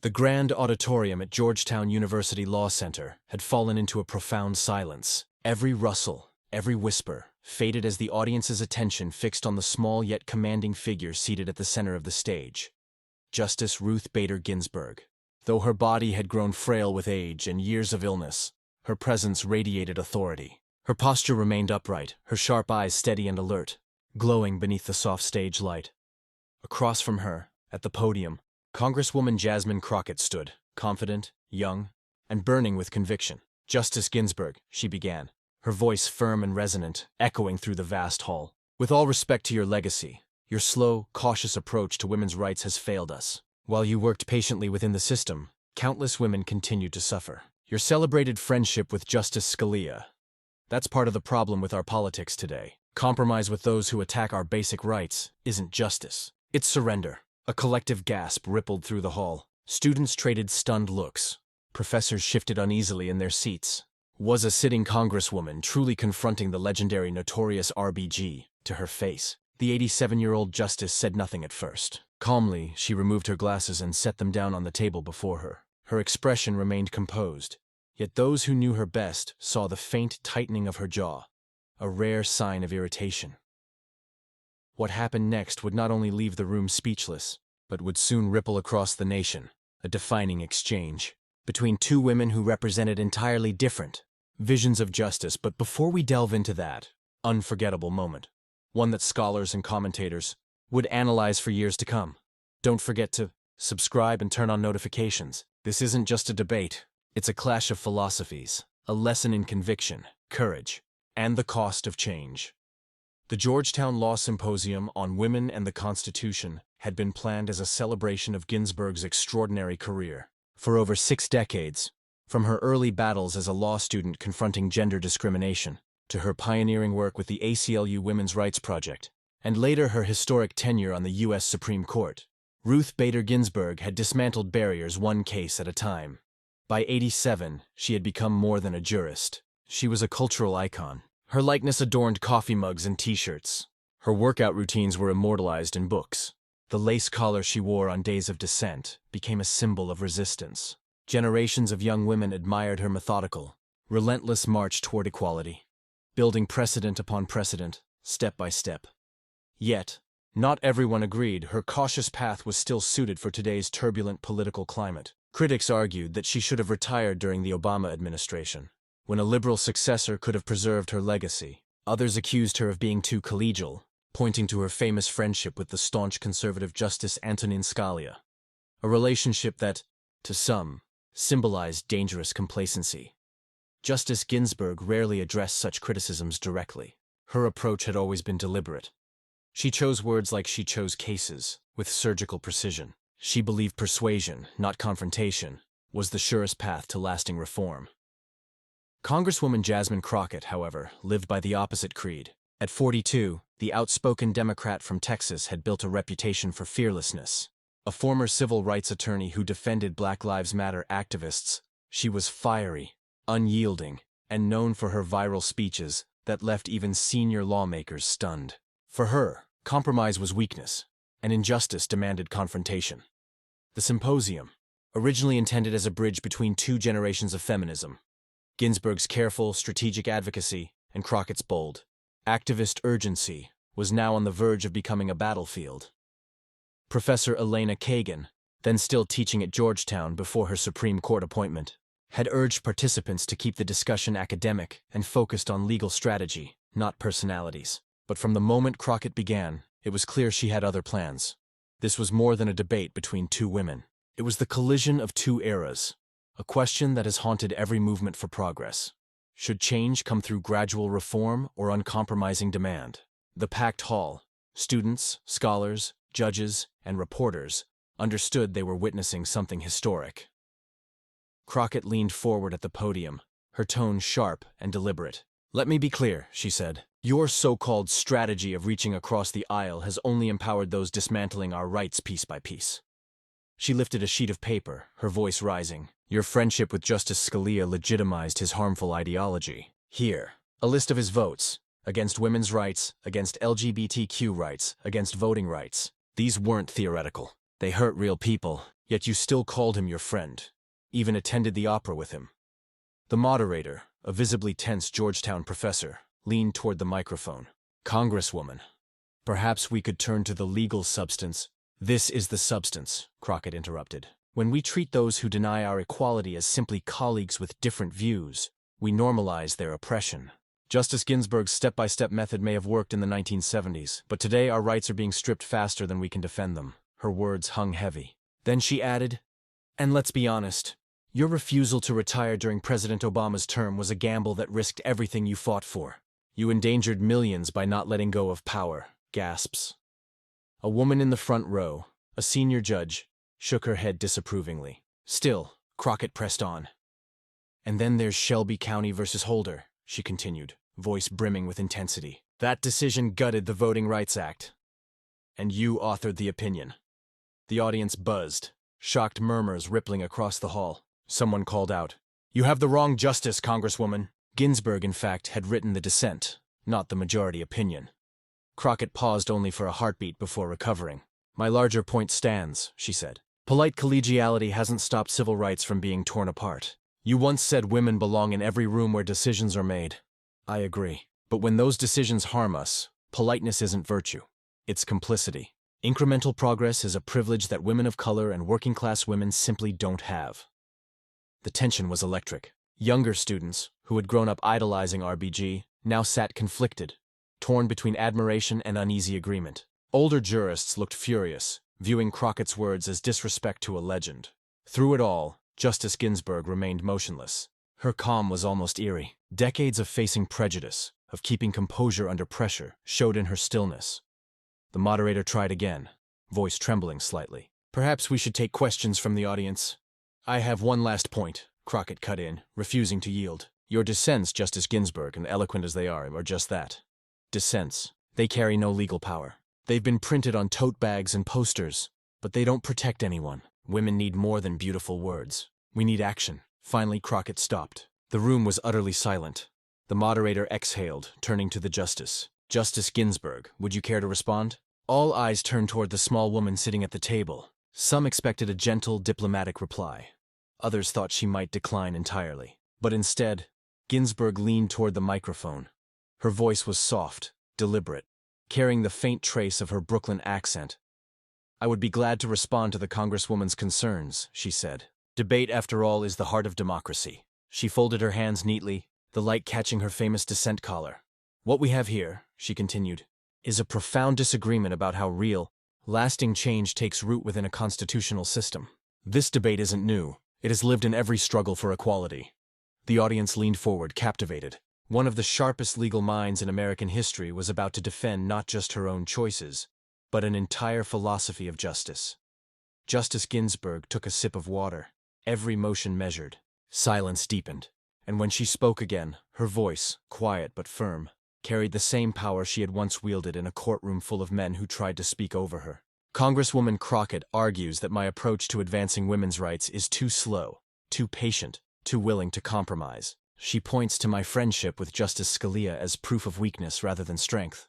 The grand auditorium at Georgetown University Law Center had fallen into a profound silence. Every rustle, every whisper, faded as the audience's attention fixed on the small yet commanding figure seated at the center of the stage. Justice Ruth Bader Ginsburg. Though her body had grown frail with age and years of illness, her presence radiated authority. Her posture remained upright, her sharp eyes steady and alert, glowing beneath the soft stage light. Across from her, at the podium, Congresswoman Jasmine Crockett stood, confident, young, and burning with conviction. "Justice Ginsburg," she began, her voice firm and resonant, echoing through the vast hall. "With all respect to your legacy, your slow, cautious approach to women's rights has failed us. While you worked patiently within the system, countless women continued to suffer. Your celebrated friendship with Justice Scalia. That's part of the problem with our politics today. Compromise with those who attack our basic rights isn't justice. It's surrender." A collective gasp rippled through the hall. Students traded stunned looks. Professors shifted uneasily in their seats. Was a sitting congresswoman truly confronting the legendary notorious RBG to her face? The 87-year-old justice said nothing at first. Calmly, she removed her glasses and set them down on the table before her. Her expression remained composed, yet those who knew her best saw the faint tightening of her jaw, a rare sign of irritation. What happened next would not only leave the room speechless, but would soon ripple across the nation, a defining exchange between two women who represented entirely different visions of justice. But before we delve into that unforgettable moment, one that scholars and commentators would analyze for years to come, don't forget to subscribe and turn on notifications. This isn't just a debate, it's a clash of philosophies, a lesson in conviction, courage, and the cost of change. The Georgetown Law Symposium on Women and the Constitution had been planned as a celebration of Ginsburg's extraordinary career. For over 6 decades, from her early battles as a law student confronting gender discrimination, to her pioneering work with the ACLU Women's Rights Project, and later her historic tenure on the U.S. Supreme Court, Ruth Bader Ginsburg had dismantled barriers one case at a time. By 87, she had become more than a jurist. She was a cultural icon. Her likeness adorned coffee mugs and t-shirts. Her workout routines were immortalized in books. The lace collar she wore on days of dissent became a symbol of resistance. Generations of young women admired her methodical, relentless march toward equality, building precedent upon precedent, step by step. Yet, not everyone agreed her cautious path was still suited for today's turbulent political climate. Critics argued that she should have retired during the Obama administration, when a liberal successor could have preserved her legacy. Others accused her of being too collegial, pointing to her famous friendship with the staunch conservative Justice Antonin Scalia, a relationship that, to some, symbolized dangerous complacency. Justice Ginsburg rarely addressed such criticisms directly. Her approach had always been deliberate. She chose words like she chose cases, with surgical precision. She believed persuasion, not confrontation, was the surest path to lasting reform. Congresswoman Jasmine Crockett, however, lived by the opposite creed. At 42, the outspoken Democrat from Texas had built a reputation for fearlessness. A former civil rights attorney who defended Black Lives Matter activists, she was fiery, unyielding, and known for her viral speeches that left even senior lawmakers stunned. For her, compromise was weakness, and injustice demanded confrontation. The symposium, originally intended as a bridge between 2 generations of feminism, Ginsburg's careful, strategic advocacy and Crockett's bold, activist urgency, was now on the verge of becoming a battlefield. Professor Elena Kagan, then still teaching at Georgetown before her Supreme Court appointment, had urged participants to keep the discussion academic and focused on legal strategy, not personalities. But from the moment Crockett began, it was clear she had other plans. This was more than a debate between 2 women. It was the collision of 2 eras, a question that has haunted every movement for progress. Should change come through gradual reform or uncompromising demand? The packed hall, students, scholars, judges, and reporters, understood they were witnessing something historic. Crockett leaned forward at the podium, her tone sharp and deliberate. "Let me be clear," she said. "Your so-called strategy of reaching across the aisle has only empowered those dismantling our rights piece by piece." She lifted a sheet of paper, her voice rising. "Your friendship with Justice Scalia legitimized his harmful ideology. Here, a list of his votes, against women's rights, against LGBTQ rights, against voting rights. These weren't theoretical. They hurt real people. Yet you still called him your friend, even attended the opera with him. The moderator, a visibly tense Georgetown professor, leaned toward the microphone. Congresswoman, perhaps we could turn to the legal substance. This is the substance, Crockett interrupted. When we treat those who deny our equality as simply colleagues with different views, we normalize their oppression. Justice Ginsburg's step-by-step method may have worked in the 1970s, but today our rights are being stripped faster than we can defend them. Her words hung heavy. Then she added, and let's be honest, your refusal to retire during President Obama's term was a gamble that risked everything you fought for. You endangered millions by not letting go of power. Gasps. A woman in the front row, a senior judge, shook her head disapprovingly. Still, Crockett pressed on. And then there's Shelby County versus Holder, she continued, voice brimming with intensity. That decision gutted the Voting Rights Act. And you authored the opinion. The audience buzzed, shocked murmurs rippling across the hall. Someone called out, "You have the wrong justice, Congresswoman." Ginsburg, in fact, had written the dissent, not the majority opinion. Crockett paused only for a heartbeat before recovering. My larger point stands, she said. Polite collegiality hasn't stopped civil rights from being torn apart. You once said women belong in every room where decisions are made. I agree. But when those decisions harm us, politeness isn't virtue. It's complicity. Incremental progress is a privilege that women of color and working-class women simply don't have. The tension was electric. Younger students, who had grown up idolizing RBG, now sat conflicted, torn between admiration and uneasy agreement. Older jurists looked furious, viewing Crockett's words as disrespect to a legend. Through it all, Justice Ginsburg remained motionless. Her calm was almost eerie. Decades of facing prejudice, of keeping composure under pressure, showed in her stillness. The moderator tried again, voice trembling slightly. Perhaps we should take questions from the audience. I have one last point, Crockett cut in, refusing to yield. Your dissents, Justice Ginsburg, and eloquent as they are just that. Dissents. They carry no legal power. They've been printed on tote bags and posters, but they don't protect anyone. Women need more than beautiful words. We need action. Finally, Crockett stopped. The room was utterly silent. The moderator exhaled, turning to the justice. Justice Ginsburg, would you care to respond? All eyes turned toward the small woman sitting at the table. Some expected a gentle, diplomatic reply. Others thought she might decline entirely. But instead, Ginsburg leaned toward the microphone. Her voice was soft, deliberate, carrying the faint trace of her Brooklyn accent. I would be glad to respond to the Congresswoman's concerns, she said. Debate, after all, is the heart of democracy. She folded her hands neatly, the light catching her famous dissent collar. What we have here, she continued, is a profound disagreement about how real, lasting change takes root within a constitutional system. This debate isn't new. It has lived in every struggle for equality. The audience leaned forward, captivated. One of the sharpest legal minds in American history was about to defend not just her own choices, but an entire philosophy of justice. Justice Ginsburg took a sip of water, every motion measured. Silence deepened, and when she spoke again, her voice, quiet but firm, carried the same power she had once wielded in a courtroom full of men who tried to speak over her. Congresswoman Crockett argues that my approach to advancing women's rights is too slow, too patient, too willing to compromise. She points to my friendship with Justice Scalia as proof of weakness rather than strength,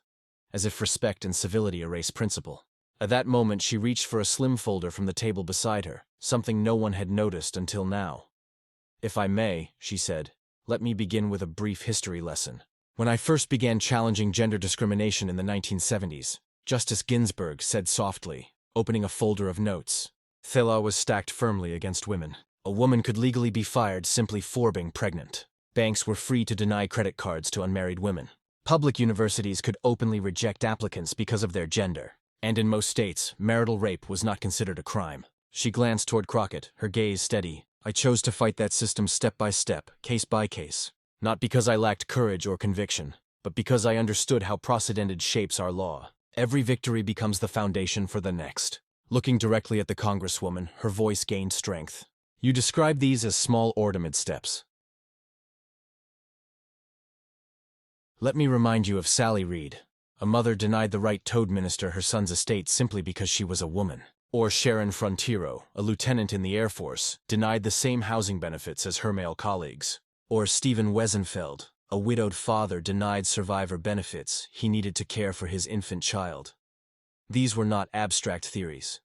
as if respect and civility erase principle. At that moment, she reached for a slim folder from the table beside her, something no one had noticed until now. If I may, she said, let me begin with a brief history lesson. When I first began challenging gender discrimination in the 1970s, Justice Ginsburg said softly, opening a folder of notes, "The law was stacked firmly against women. A woman could legally be fired simply for being pregnant. Banks were free to deny credit cards to unmarried women. Public universities could openly reject applicants because of their gender. And in most states, marital rape was not considered a crime." She glanced toward Crockett, her gaze steady. I chose to fight that system step by step, case by case. Not because I lacked courage or conviction, but because I understood how precedent shapes our law. Every victory becomes the foundation for the next. Looking directly at the Congresswoman, her voice gained strength. You describe these as small ornament steps. Let me remind you of Sally Reed. A mother denied the right to administer her son's estate simply because she was a woman. Or Sharon Frontiero, a lieutenant in the Air Force, denied the same housing benefits as her male colleagues. Or Stephen Wiesenfeld, a widowed father, denied survivor benefits he needed to care for his infant child. These were not abstract theories.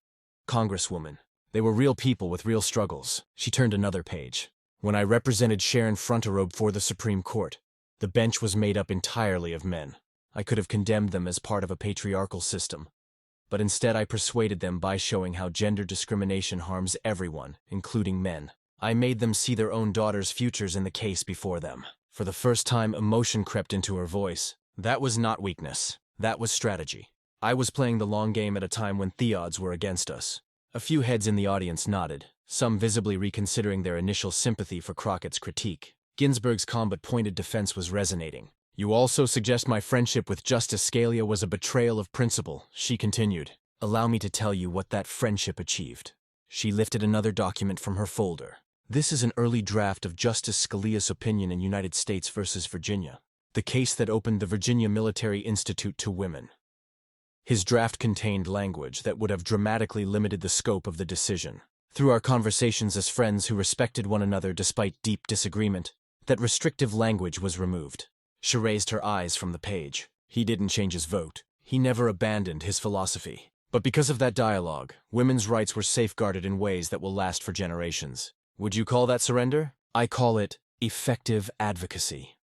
Congresswoman, They were real people with real struggles. She turned another page. When I represented Sharon Fronterobe for the Supreme Court, the bench was made up entirely of men. I could have condemned them as part of a patriarchal system, but instead I persuaded them by showing how gender discrimination harms everyone, including men. I made them see their own daughters' futures in the case before them. For the first time, emotion crept into her voice. That was not weakness. That was strategy. I was playing the long game at a time when the odds were against us. A few heads in the audience nodded, some visibly reconsidering their initial sympathy for Crockett's critique. Ginsburg's calm but pointed defense was resonating. You also suggest my friendship with Justice Scalia was a betrayal of principle, she continued. Allow me to tell you what that friendship achieved. She lifted another document from her folder. This is an early draft of Justice Scalia's opinion in United States versus Virginia, the case that opened the Virginia Military Institute to women. His draft contained language that would have dramatically limited the scope of the decision. Through our conversations as friends who respected one another despite deep disagreement, that restrictive language was removed. She raised her eyes from the page. He didn't change his vote. He never abandoned his philosophy. But because of that dialogue, women's rights were safeguarded in ways that will last for generations. Would you call that surrender? I call it effective advocacy.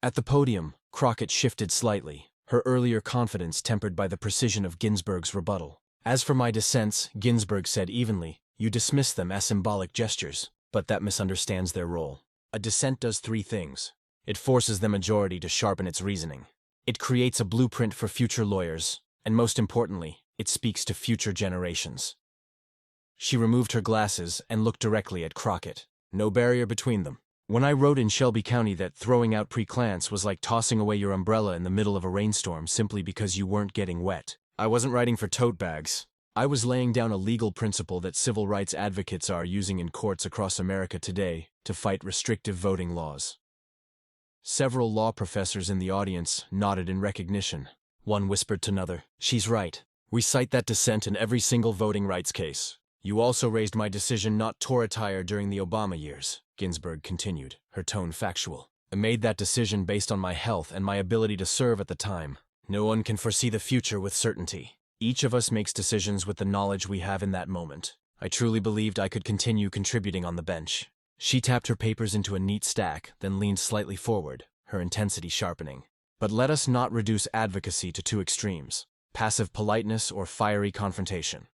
At the podium, Crockett shifted slightly, her earlier confidence tempered by the precision of Ginsburg's rebuttal. As for my dissents, Ginsburg said evenly, you dismiss them as symbolic gestures, but that misunderstands their role. A dissent does three things. It forces the majority to sharpen its reasoning. It creates a blueprint for future lawyers, and most importantly, it speaks to future generations. She removed her glasses and looked directly at Crockett. No barrier between them. When I wrote in Shelby County that throwing out pre-clants was like tossing away your umbrella in the middle of a rainstorm simply because you weren't getting wet, I wasn't writing for tote bags. I was laying down a legal principle that civil rights advocates are using in courts across America today to fight restrictive voting laws. Several law professors in the audience nodded in recognition. One whispered to another, she's right. We cite that dissent in every single voting rights case. You also raised my decision not to retire during the Obama years, Ginsburg continued, her tone factual. I made that decision based on my health and my ability to serve at the time. No one can foresee the future with certainty. Each of us makes decisions with the knowledge we have in that moment. I truly believed I could continue contributing on the bench. She tapped her papers into a neat stack, then leaned slightly forward, her intensity sharpening. But let us not reduce advocacy to two extremes, passive politeness or fiery confrontation.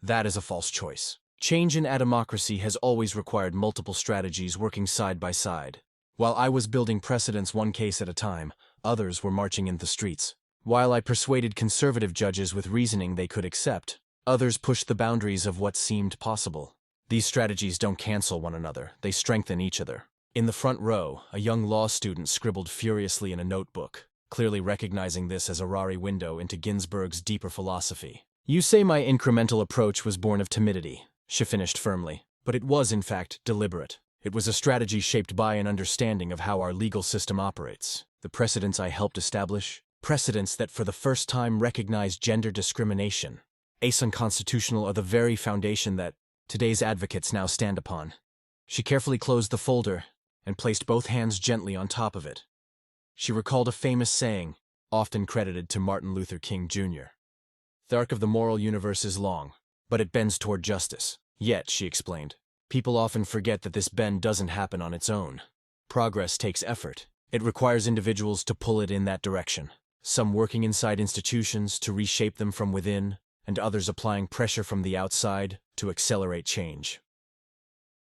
That is a false choice. Change in a democracy has always required multiple strategies working side by side. While I was building precedents one case at a time, others were marching in the streets. While I persuaded conservative judges with reasoning they could accept, others pushed the boundaries of what seemed possible. These strategies don't cancel one another, they strengthen each other. In the front row, a young law student scribbled furiously in a notebook, clearly recognizing this as a rare window into Ginsburg's deeper philosophy. You say my incremental approach was born of timidity, she finished firmly, but it was in fact deliberate. It was a strategy shaped by an understanding of how our legal system operates, the precedents I helped establish, precedents that for the first time recognize gender discrimination, as unconstitutional are the very foundation that today's advocates now stand upon. She carefully closed the folder and placed both hands gently on top of it. She recalled a famous saying, often credited to Martin Luther King Jr. The arc of the moral universe is long, but it bends toward justice. Yet, she explained, people often forget that this bend doesn't happen on its own. Progress takes effort. It requires individuals to pull it in that direction. Some working inside institutions to reshape them from within, and others applying pressure from the outside to accelerate change.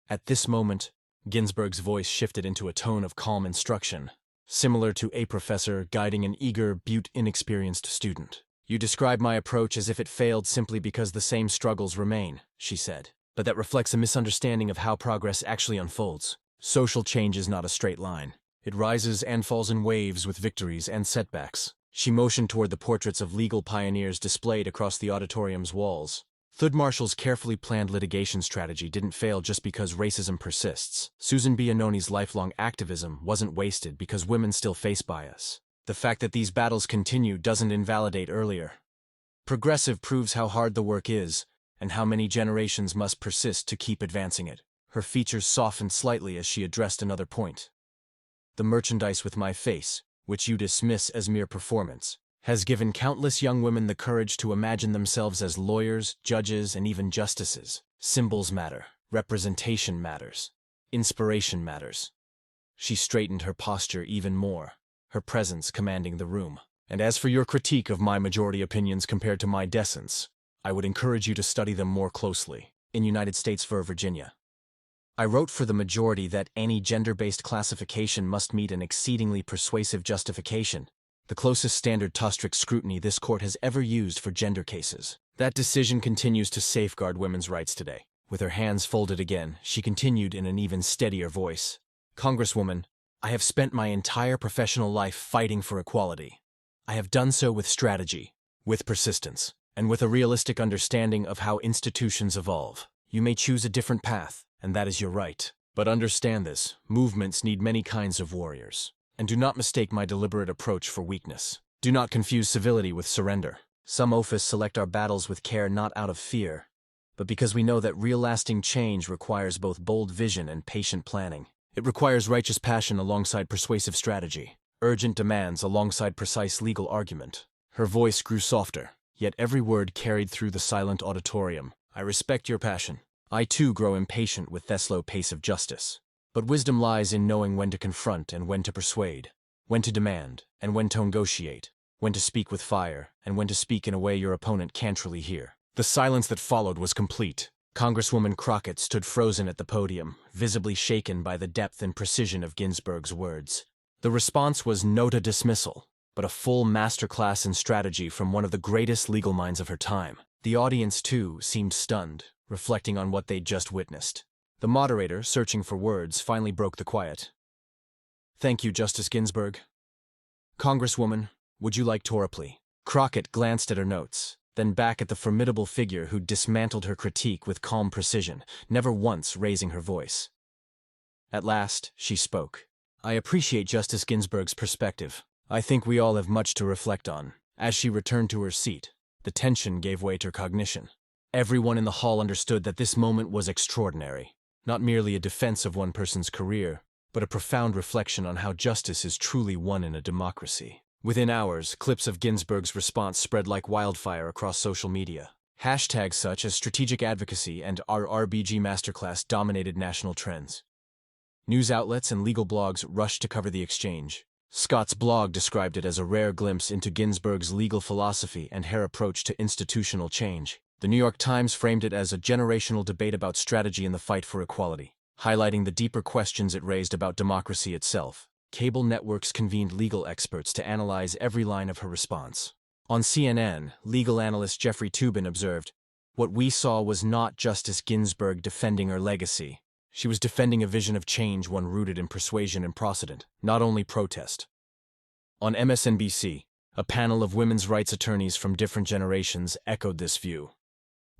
At this moment, Ginsburg's voice shifted into a tone of calm instruction, similar to a professor guiding an eager, but inexperienced student. You describe my approach as if it failed simply because the same struggles remain, she said. But that reflects a misunderstanding of how progress actually unfolds. Social change is not a straight line. It rises and falls in waves with victories and setbacks. She motioned toward the portraits of legal pioneers displayed across the auditorium's walls. Thud Marshall's carefully planned litigation strategy didn't fail just because racism persists. Susan B. Anoni's lifelong activism wasn't wasted because women still face bias. The fact that these battles continue doesn't invalidate earlier. Progressive proves how hard the work is, and how many generations must persist to keep advancing it. Her features softened slightly as she addressed another point. The merchandise with my face, which you dismiss as mere performance, has given countless young women the courage to imagine themselves as lawyers, judges, and even justices. Symbols matter. Representation matters. Inspiration matters. She straightened her posture even more, her presence commanding the room. And as for your critique of my majority opinions compared to my dissents, I would encourage you to study them more closely. In United States v. Virginia, I wrote for the majority that any gender-based classification must meet an exceedingly persuasive justification, the closest standard to strict scrutiny this court has ever used for gender cases. That decision continues to safeguard women's rights today. With her hands folded again, she continued in an even steadier voice. Congresswoman, I have spent my entire professional life fighting for equality. I have done so with strategy, with persistence, and with a realistic understanding of how institutions evolve. You may choose a different path, and that is your right. But understand this, movements need many kinds of warriors. And do not mistake my deliberate approach for weakness. Do not confuse civility with surrender. Some oafis select our battles with care not out of fear, but because we know that real lasting change requires both bold vision and patient planning. It requires righteous passion alongside persuasive strategy, urgent demands alongside precise legal argument. Her voice grew softer, yet every word carried through the silent auditorium. I respect your passion. I too grow impatient with the slow pace of justice. But wisdom lies in knowing when to confront and when to persuade, when to demand and when to negotiate, when to speak with fire and when to speak in a way your opponent can't really hear. The silence that followed was complete. Congresswoman Crockett stood frozen at the podium, visibly shaken by the depth and precision of Ginsburg's words. The response was not a dismissal, but a full masterclass in strategy from one of the greatest legal minds of her time. The audience, too, seemed stunned, reflecting on what they'd just witnessed. The moderator, searching for words, finally broke the quiet. Thank you, Justice Ginsburg. Congresswoman, would you like to plea? Crockett glanced at her notes, then back at the formidable figure who dismantled her critique with calm precision, never once raising her voice. At last, she spoke. I appreciate Justice Ginsburg's perspective. I think we all have much to reflect on. As she returned to her seat, the tension gave way to cognition. Everyone in the hall understood that this moment was extraordinary. Not merely a defense of one person's career, but a profound reflection on how justice is truly won in a democracy. Within hours, clips of Ginsburg's response spread like wildfire across social media. Hashtags such as strategic advocacy and RRBG masterclass dominated national trends. News outlets and legal blogs rushed to cover the exchange. Scott's blog described it as a rare glimpse into Ginsburg's legal philosophy and her approach to institutional change. The New York Times framed it as a generational debate about strategy in the fight for equality, highlighting the deeper questions it raised about democracy itself. Cable networks convened legal experts to analyze every line of her response. On CNN, legal analyst Jeffrey Toobin observed, "What we saw was not Justice Ginsburg defending her legacy. She was defending a vision of change, one rooted in persuasion and precedent, not only protest." On MSNBC, a panel of women's rights attorneys from different generations echoed this view.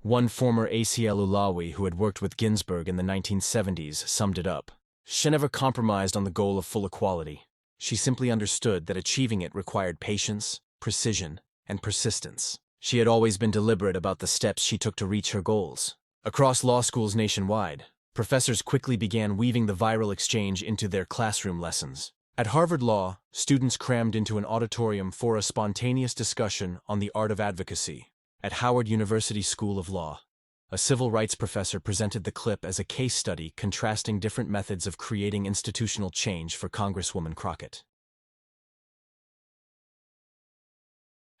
One former ACL Ulawi who had worked with Ginsburg in the 1970s summed it up. She never compromised on the goal of full equality. She simply understood that achieving it required patience, precision, and persistence. She had always been deliberate about the steps she took to reach her goals. Across law schools nationwide, professors quickly began weaving the viral exchange into their classroom lessons. At Harvard Law, students crammed into an auditorium for a spontaneous discussion on the art of advocacy. At Howard University School of Law, a civil rights professor presented the clip as a case study contrasting different methods of creating institutional change for Congresswoman Crockett.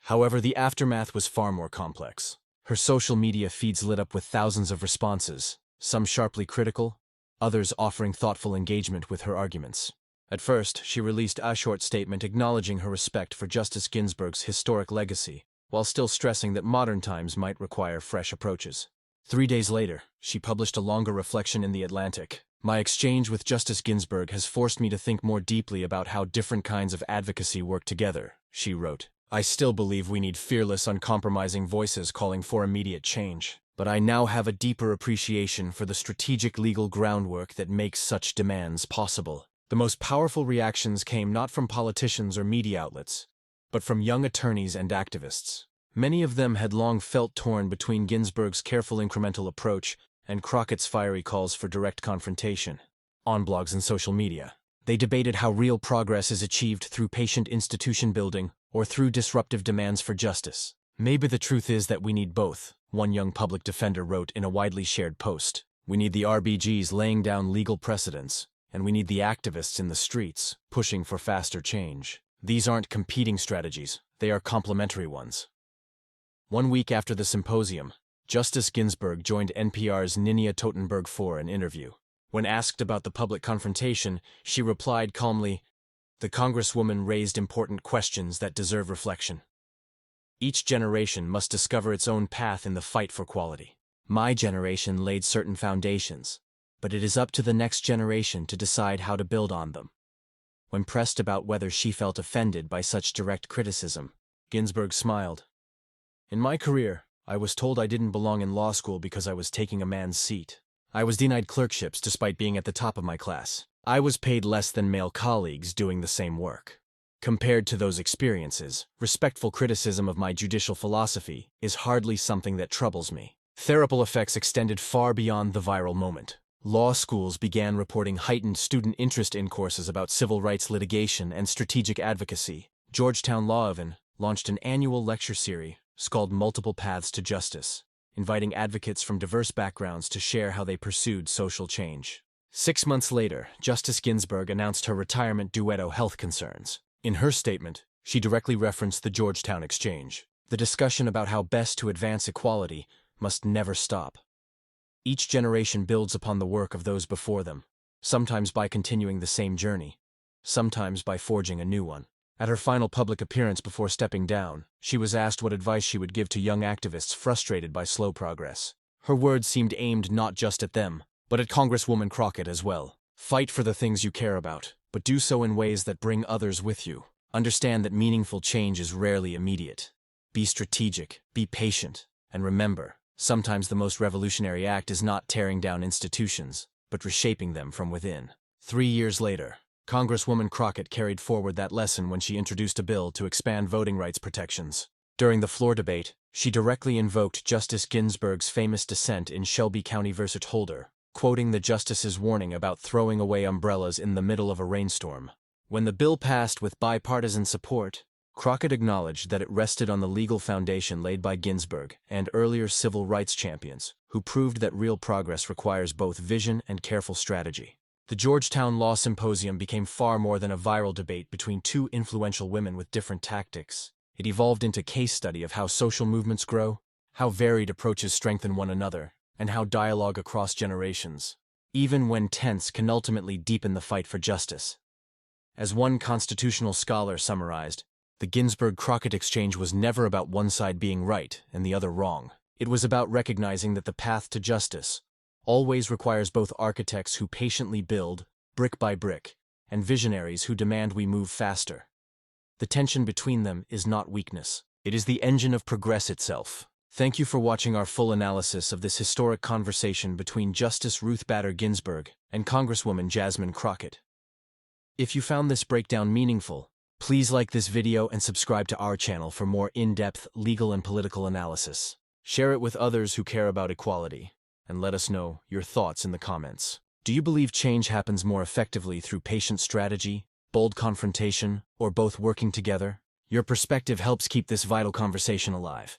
However, the aftermath was far more complex. Her social media feeds lit up with thousands of responses, some sharply critical, others offering thoughtful engagement with her arguments. At first, she released a short statement acknowledging her respect for Justice Ginsburg's historic legacy, while still stressing that modern times might require fresh approaches. 3 days later, she published a longer reflection in The Atlantic. My exchange with Justice Ginsburg has forced me to think more deeply about how different kinds of advocacy work together, she wrote. I still believe we need fearless, uncompromising voices calling for immediate change, but I now have a deeper appreciation for the strategic legal groundwork that makes such demands possible. The most powerful reactions came not from politicians or media outlets, but from young attorneys and activists. Many of them had long felt torn between Ginsburg's careful incremental approach and Crockett's fiery calls for direct confrontation. On blogs and social media, they debated how real progress is achieved through patient institution building or through disruptive demands for justice. Maybe the truth is that we need both, one young public defender wrote in a widely shared post. We need the RBGs laying down legal precedents, and we need the activists in the streets pushing for faster change. These aren't competing strategies, they are complementary ones. 1 week after the symposium, Justice Ginsburg joined NPR's Ninja Totenberg for an interview. When asked about the public confrontation, she replied calmly, "The Congresswoman raised important questions that deserve reflection. Each generation must discover its own path in the fight for equality. My generation laid certain foundations, but it is up to the next generation to decide how to build on them." When pressed about whether she felt offended by such direct criticism, Ginsburg smiled. "In my career, I was told I didn't belong in law school because I was taking a man's seat. I was denied clerkships despite being at the top of my class. I was paid less than male colleagues doing the same work. Compared to those experiences, respectful criticism of my judicial philosophy is hardly something that troubles me." Therapal effects extended far beyond the viral moment. Law schools began reporting heightened student interest in courses about civil rights litigation and strategic advocacy. Georgetown Law Even launched an annual lecture series called Multiple Paths to Justice, inviting advocates from diverse backgrounds to share how they pursued social change. 6 months later, Justice Ginsburg announced her retirement due to health concerns. In her statement, she directly referenced the Georgetown Exchange. The discussion about how best to advance equality must never stop. Each generation builds upon the work of those before them, sometimes by continuing the same journey, sometimes by forging a new one. At her final public appearance before stepping down, she was asked what advice she would give to young activists frustrated by slow progress. Her words seemed aimed not just at them, but at Congresswoman Crockett as well. "Fight for the things you care about, but do so in ways that bring others with you. Understand that meaningful change is rarely immediate. Be strategic, be patient, and remember, sometimes the most revolutionary act is not tearing down institutions, but reshaping them from within." 3 years later, Congresswoman Crockett carried forward that lesson when she introduced a bill to expand voting rights protections. During the floor debate, she directly invoked Justice Ginsburg's famous dissent in Shelby County v. Holder, quoting the justice's warning about throwing away umbrellas in the middle of a rainstorm. When the bill passed with bipartisan support, Crockett acknowledged that it rested on the legal foundation laid by Ginsburg and earlier civil rights champions, who proved that real progress requires both vision and careful strategy. The Georgetown Law Symposium became far more than a viral debate between two influential women with different tactics. It evolved into a case study of how social movements grow, how varied approaches strengthen one another, and how dialogue across generations, even when tense, can ultimately deepen the fight for justice. As one constitutional scholar summarized, the Ginsburg-Crockett exchange was never about one side being right and the other wrong. It was about recognizing that the path to justice always requires both architects who patiently build, brick by brick, and visionaries who demand we move faster. The tension between them is not weakness. It is the engine of progress itself. Thank you for watching our full analysis of this historic conversation between Justice Ruth Bader Ginsburg and Congresswoman Jasmine Crockett. If you found this breakdown meaningful, please like this video and subscribe to our channel for more in-depth legal and political analysis. Share it with others who care about equality, and let us know your thoughts in the comments. Do you believe change happens more effectively through patient strategy, bold confrontation, or both working together? Your perspective helps keep this vital conversation alive.